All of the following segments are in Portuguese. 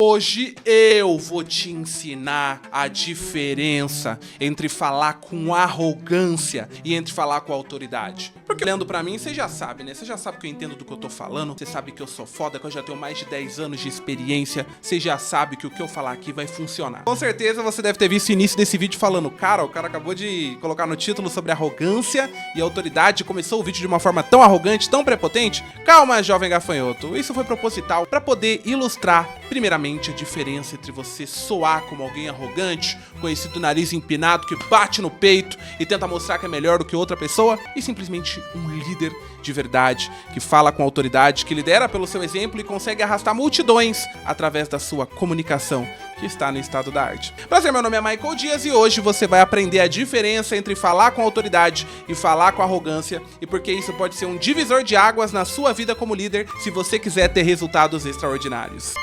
Hoje eu vou te ensinar a diferença entre falar com arrogância e entre falar com autoridade. Porque olhando pra mim, você já sabe, né? Você já sabe que eu entendo do que eu tô falando, você sabe que eu sou foda, que eu já tenho mais de 10 anos de experiência, você já sabe que o que eu falar aqui vai funcionar. Com certeza você deve ter visto o início desse vídeo falando, o cara acabou de colocar no título sobre arrogância e autoridade, começou o vídeo de uma forma tão arrogante, tão prepotente. Calma, jovem gafanhoto, isso foi proposital pra poder ilustrar, primeiramente, a diferença entre você soar como alguém arrogante, conhecido nariz empinado, que bate no peito e tenta mostrar que é melhor do que outra pessoa, e simplesmente um líder de verdade, que fala com autoridade, que lidera pelo seu exemplo e consegue arrastar multidões através da sua comunicação, que está no estado da arte. Prazer, meu nome é Michael Dias e hoje você vai aprender a diferença entre falar com autoridade e falar com arrogância, e porque isso pode ser um divisor de águas na sua vida como líder, se você quiser ter resultados extraordinários.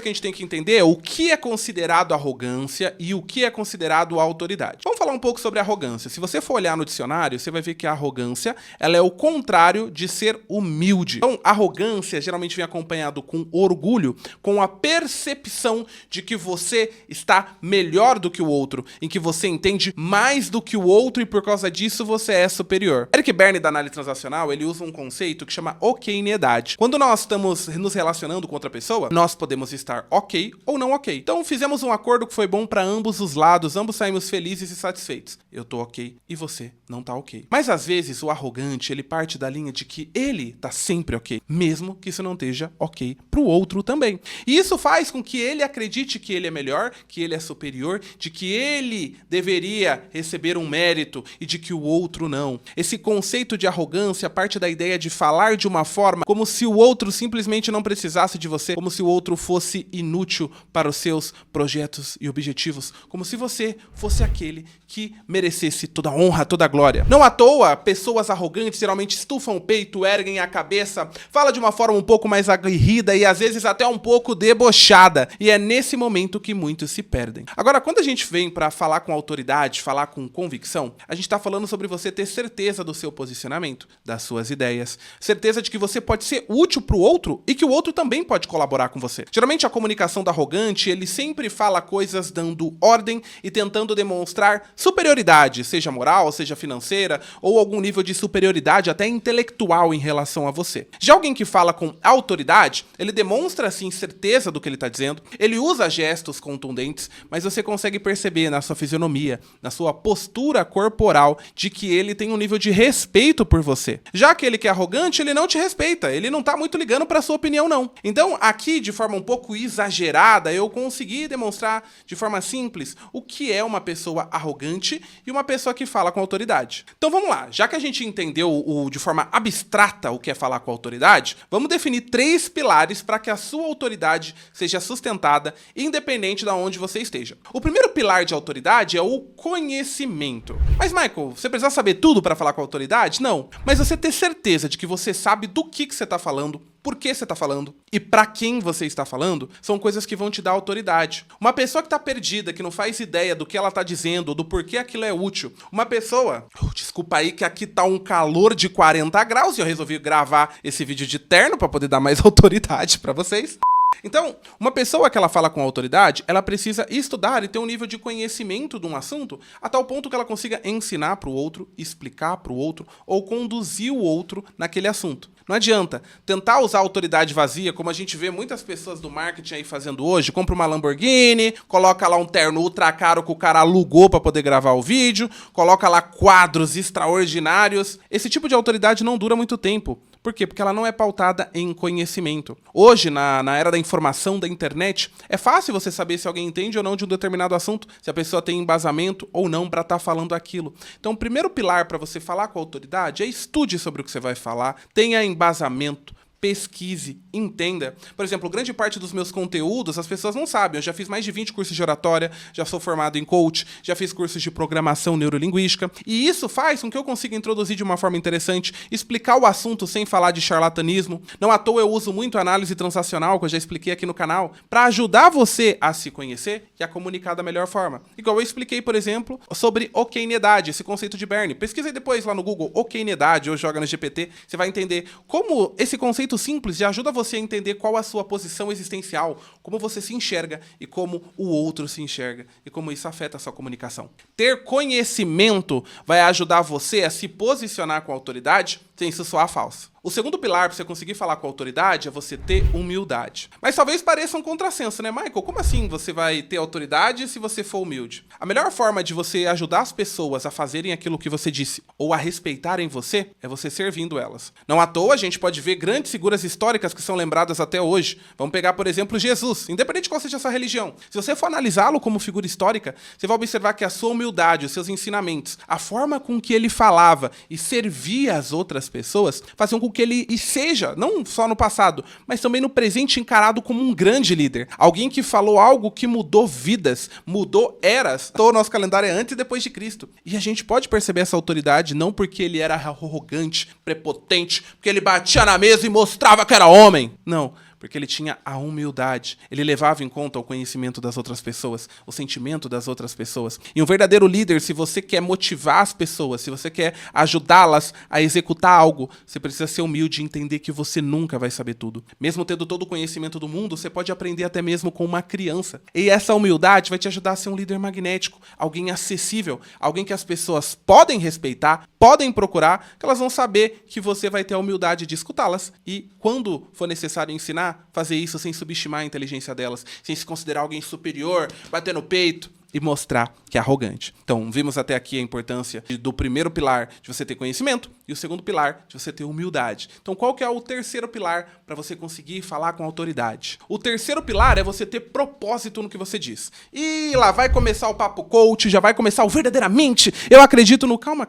Que a gente tem que entender é o que é considerado arrogância e o que é considerado autoridade. Vamos falar um pouco sobre arrogância. Se você for olhar no dicionário, você vai ver que a arrogância, ela é o contrário de ser humilde. Então, arrogância geralmente vem acompanhado com orgulho, com a percepção de que você está melhor do que o outro, em que você entende mais do que o outro e por causa disso você é superior. Eric Berne, da análise transacional, ele usa um conceito que chama okeyniedade. Quando nós estamos nos relacionando com outra pessoa, nós podemos estar ok ou não ok. Então fizemos um acordo que foi bom para ambos os lados, ambos saímos felizes e satisfeitos. Eu tô ok e você não tá ok. Mas às vezes o arrogante, ele parte da linha de que ele tá sempre ok, mesmo que isso não esteja ok pro outro também. E isso faz com que ele acredite que ele é melhor, que ele é superior, de que ele deveria receber um mérito e de que o outro não. Esse conceito de arrogância parte da ideia de falar de uma forma como se o outro simplesmente não precisasse de você, como se o outro fosse inútil para os seus projetos e objetivos, como se você fosse aquele que merecesse toda a honra, toda a glória. Não à toa, pessoas arrogantes geralmente estufam o peito, erguem a cabeça, falam de uma forma um pouco mais aguerrida e às vezes até um pouco debochada, e é nesse momento que muitos se perdem. Agora, quando a gente vem para falar com autoridade, falar com convicção, a gente está falando sobre você ter certeza do seu posicionamento, das suas ideias, certeza de que você pode ser útil para o outro e que o outro também pode colaborar com você. Geralmente a comunicação do arrogante, ele sempre fala coisas dando ordem e tentando demonstrar superioridade, seja moral, seja financeira, ou algum nível de superioridade até intelectual em relação a você. Já alguém que fala com autoridade, ele demonstra assim certeza do que ele está dizendo, ele usa gestos contundentes, mas você consegue perceber na sua fisionomia, na sua postura corporal, de que ele tem um nível de respeito por você. Já aquele que é arrogante, ele não te respeita, ele não tá muito ligando para sua opinião não. Então, aqui de forma um pouco exagerada, eu consegui demonstrar de forma simples o que é uma pessoa arrogante e uma pessoa que fala com autoridade. Então vamos lá, já que a gente entendeu de forma abstrata o que é falar com autoridade, vamos definir 3 pilares para que a sua autoridade seja sustentada independente de onde você esteja. O primeiro pilar de autoridade é o conhecimento. Mas Michael, você precisa saber tudo para falar com autoridade? Não, mas você ter certeza de que você sabe do que você está falando, por que você está falando e para quem você está falando, são coisas que vão te dar autoridade. Uma pessoa que está perdida, que não faz ideia do que ela está dizendo, ou do porquê aquilo é útil. Uma pessoa... desculpa aí que aqui tá um calor de 40 graus e eu resolvi gravar esse vídeo de terno para poder dar mais autoridade para vocês. Então, uma pessoa que ela fala com autoridade, ela precisa estudar e ter um nível de conhecimento de um assunto a tal ponto que ela consiga ensinar para o outro, explicar para o outro ou conduzir o outro naquele assunto. Não adianta tentar usar autoridade vazia, como a gente vê muitas pessoas do marketing aí fazendo hoje, compra uma Lamborghini, coloca lá um terno ultra caro que o cara alugou para poder gravar o vídeo, coloca lá quadros extraordinários. Esse tipo de autoridade não dura muito tempo. Por quê? Porque ela não é pautada em conhecimento. Hoje, na era da informação da internet, é fácil você saber se alguém entende ou não de um determinado assunto, se a pessoa tem embasamento ou não para estar falando aquilo. Então, o primeiro pilar para você falar com a autoridade é estude sobre o que você vai falar, tenha embasamento, pesquise, entenda. Por exemplo, grande parte dos meus conteúdos as pessoas não sabem. Eu já fiz mais de 20 cursos de oratória, já sou formado em coach, já fiz cursos de programação neurolinguística, e isso faz com que eu consiga introduzir de uma forma interessante, explicar o assunto sem falar de charlatanismo. Não à toa eu uso muito a análise transacional, que eu já expliquei aqui no canal, para ajudar você a se conhecer e a comunicar da melhor forma. Igual eu expliquei, por exemplo, sobre okeinidade, esse conceito de Bernie. Pesquisa aí depois lá no Google okeinidade ou joga no GPT, você vai entender como esse conceito simples já ajuda você a entender qual a sua posição existencial, como você se enxerga e como o outro se enxerga e como isso afeta a sua comunicação. Ter conhecimento vai ajudar você a se posicionar com autoridade sem isso soar falso. O segundo pilar para você conseguir falar com autoridade é você ter humildade. Mas talvez pareça um contrassenso, né, Michael? Como assim você vai ter autoridade se você for humilde? A melhor forma de você ajudar as pessoas a fazerem aquilo que você disse ou a respeitarem você é você servindo elas. Não à toa a gente pode ver grandes figuras históricas que são lembradas até hoje. Vamos pegar, por exemplo, Jesus. Independente de qual seja a sua religião, se você for analisá-lo como figura histórica, você vai observar que a sua humildade, os seus ensinamentos, a forma com que ele falava e servia as outras pessoas, faziam com que ele seja, não só no passado, mas também no presente, encarado como um grande líder. Alguém que falou algo que mudou vidas, mudou eras. O nosso calendário é antes e depois de Cristo. E a gente pode perceber essa autoridade não porque ele era arrogante, prepotente, porque ele batia na mesa e mostrava que era homem. Não. Porque ele tinha a humildade. Ele levava em conta o conhecimento das outras pessoas, o sentimento das outras pessoas. E um verdadeiro líder, se você quer motivar as pessoas, se você quer ajudá-las a executar algo, você precisa ser humilde e entender que você nunca vai saber tudo. Mesmo tendo todo o conhecimento do mundo, você pode aprender até mesmo com uma criança. E essa humildade vai te ajudar a ser um líder magnético, alguém acessível, alguém que as pessoas podem respeitar, podem procurar, que elas vão saber que você vai ter a humildade de escutá-las. E quando for necessário ensinar, fazer isso sem subestimar a inteligência delas, sem se considerar alguém superior, bater no peito e mostrar que é arrogante. Então, vimos até aqui a importância do primeiro pilar de você ter conhecimento e o segundo pilar de você ter humildade. Então, qual que é o terceiro pilar para você conseguir falar com autoridade? O terceiro pilar é você ter propósito no que você diz. E lá vai começar o papo coach, já vai começar o verdadeiramente. Eu acredito no... Calma,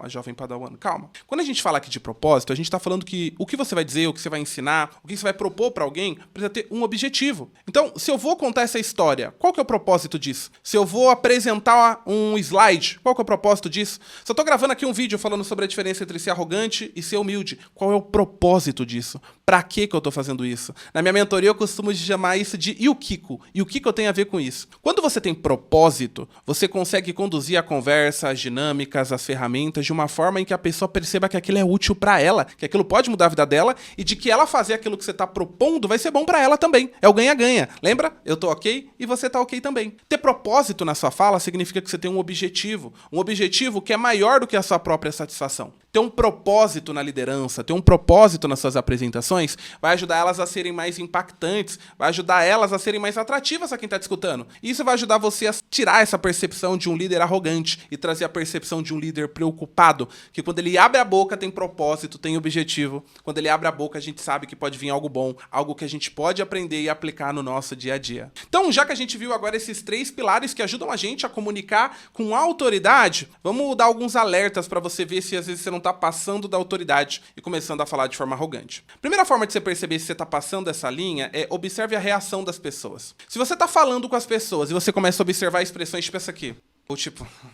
jovem padawan, calma. Quando a gente fala aqui de propósito, a gente está falando que o que você vai dizer, o que você vai ensinar, o que você vai propor para alguém, precisa ter um objetivo. Então, se eu vou contar essa história, qual que é o propósito disso? Se eu vou apresentar um slide, qual que é o propósito disso? Se eu tô gravando aqui um vídeo falando sobre a diferença entre ser arrogante e ser humilde, qual é o propósito disso? Pra que eu tô fazendo isso? Na minha mentoria eu costumo chamar isso de e o Kiko? E o que eu tenho a ver com isso? Quando você tem propósito, você consegue conduzir a conversa, as dinâmicas, as ferramentas de uma forma em que a pessoa perceba que aquilo é útil pra ela, que aquilo pode mudar a vida dela e de que ela fazer aquilo que você tá propondo vai ser bom pra ela também. É o ganha-ganha. Lembra? Eu tô ok e você tá ok também. Ter propósito na sua fala significa que você tem um objetivo que é maior do que a sua própria satisfação. Ter um propósito na liderança, ter um propósito nas suas apresentações, vai ajudar elas a serem mais impactantes, vai ajudar elas a serem mais atrativas a quem está te escutando. E isso vai ajudar você a tirar essa percepção de um líder arrogante e trazer a percepção de um líder preocupado, que quando ele abre a boca tem propósito, tem objetivo. Quando ele abre a boca a gente sabe que pode vir algo bom, algo que a gente pode aprender e aplicar no nosso dia a dia. Então, já que a gente viu agora esses 3 pilares que ajudam a gente a comunicar com autoridade, vamos dar alguns alertas para você ver se às vezes você não está passando da autoridade e começando a falar de forma arrogante. Primeira forma de você perceber se você está passando essa linha é observe a reação das pessoas. Se você está falando com as pessoas e você começa a observar expressões tipo essa aqui,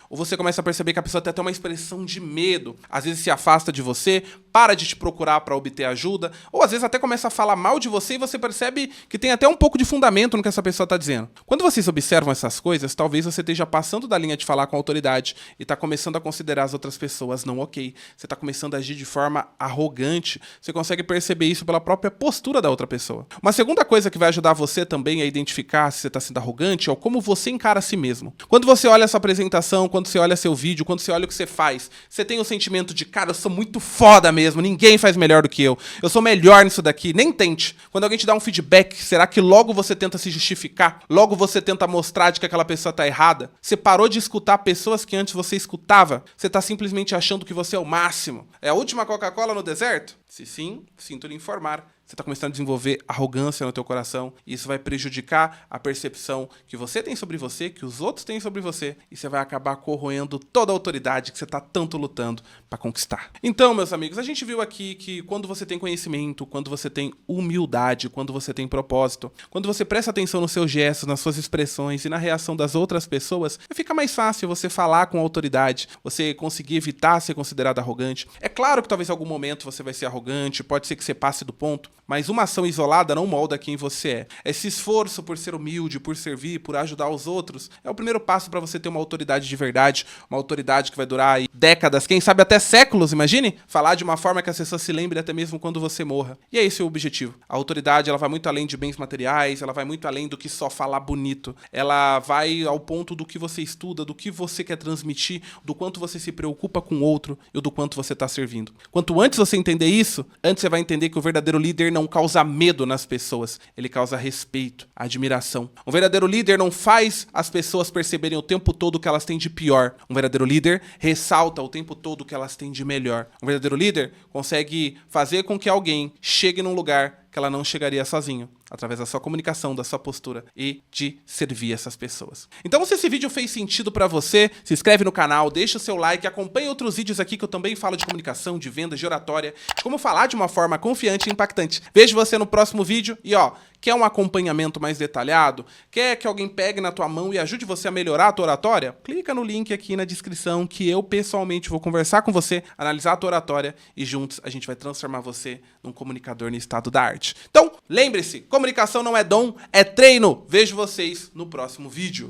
ou você começa a perceber que a pessoa tem até uma expressão de medo, às vezes se afasta de você, para de te procurar para obter ajuda, ou às vezes até começa a falar mal de você e você percebe que tem até um pouco de fundamento no que essa pessoa está dizendo. Quando vocês observam essas coisas, talvez você esteja passando da linha de falar com a autoridade e está começando a considerar as outras pessoas não ok. Você está começando a agir de forma arrogante. Você consegue perceber isso pela própria postura da outra pessoa. Uma segunda coisa que vai ajudar você também a identificar se você está sendo arrogante é como você encara a si mesmo. Quando você olha essa apresentação, quando você olha seu vídeo, quando você olha o que você faz, você tem o sentimento de, cara, eu sou muito foda mesmo, ninguém faz melhor do que eu sou melhor nisso daqui, nem tente. Quando alguém te dá um feedback, será que logo você tenta se justificar? Logo você tenta mostrar de que aquela pessoa tá errada? Você parou de escutar pessoas que antes você escutava? Você tá simplesmente achando que você é o máximo? É a última Coca-Cola no deserto? Se sim, sinto lhe informar, você está começando a desenvolver arrogância no teu coração, e isso vai prejudicar a percepção que você tem sobre você, que os outros têm sobre você, e você vai acabar corroendo toda a autoridade que você está tanto lutando para conquistar. Então, meus amigos, a gente viu aqui que quando você tem conhecimento, quando você tem humildade, quando você tem propósito, quando você presta atenção nos seus gestos, nas suas expressões e na reação das outras pessoas, fica mais fácil você falar com autoridade, você conseguir evitar ser considerado arrogante. É claro que talvez em algum momento você vai ser arrogante, pode ser que você passe do ponto, mas uma ação isolada não molda quem você é. Esse esforço por ser humilde, por servir, por ajudar os outros, é o primeiro passo para você ter uma autoridade de verdade, uma autoridade que vai durar aí décadas, quem sabe até séculos, imagine? Falar de uma forma que as pessoas se lembrem até mesmo quando você morra. E é esse o objetivo. A autoridade, ela vai muito além de bens materiais, ela vai muito além do que só falar bonito. Ela vai ao ponto do que você estuda, do que você quer transmitir, do quanto você se preocupa com o outro e do quanto você está servindo. Quanto antes você entender isso, antes você vai entender que o verdadeiro líder não causa medo nas pessoas, ele causa respeito, admiração. Um verdadeiro líder não faz as pessoas perceberem o tempo todo o que elas têm de pior. Um verdadeiro líder ressalta o tempo todo o que elas têm de melhor. Um verdadeiro líder consegue fazer com que alguém chegue num lugar que ela não chegaria sozinho, através da sua comunicação, da sua postura e de servir essas pessoas. Então, se esse vídeo fez sentido pra você, se inscreve no canal, deixa o seu like, acompanhe outros vídeos aqui que eu também falo de comunicação, de vendas, de oratória, de como falar de uma forma confiante e impactante. Vejo você no próximo vídeo e quer um acompanhamento mais detalhado? Quer que alguém pegue na tua mão e ajude você a melhorar a tua oratória? Clica no link aqui na descrição que eu pessoalmente vou conversar com você, analisar a tua oratória e juntos a gente vai transformar você num comunicador no estado da arte. Então, lembre-se, comunicação não é dom, é treino. Vejo vocês no próximo vídeo.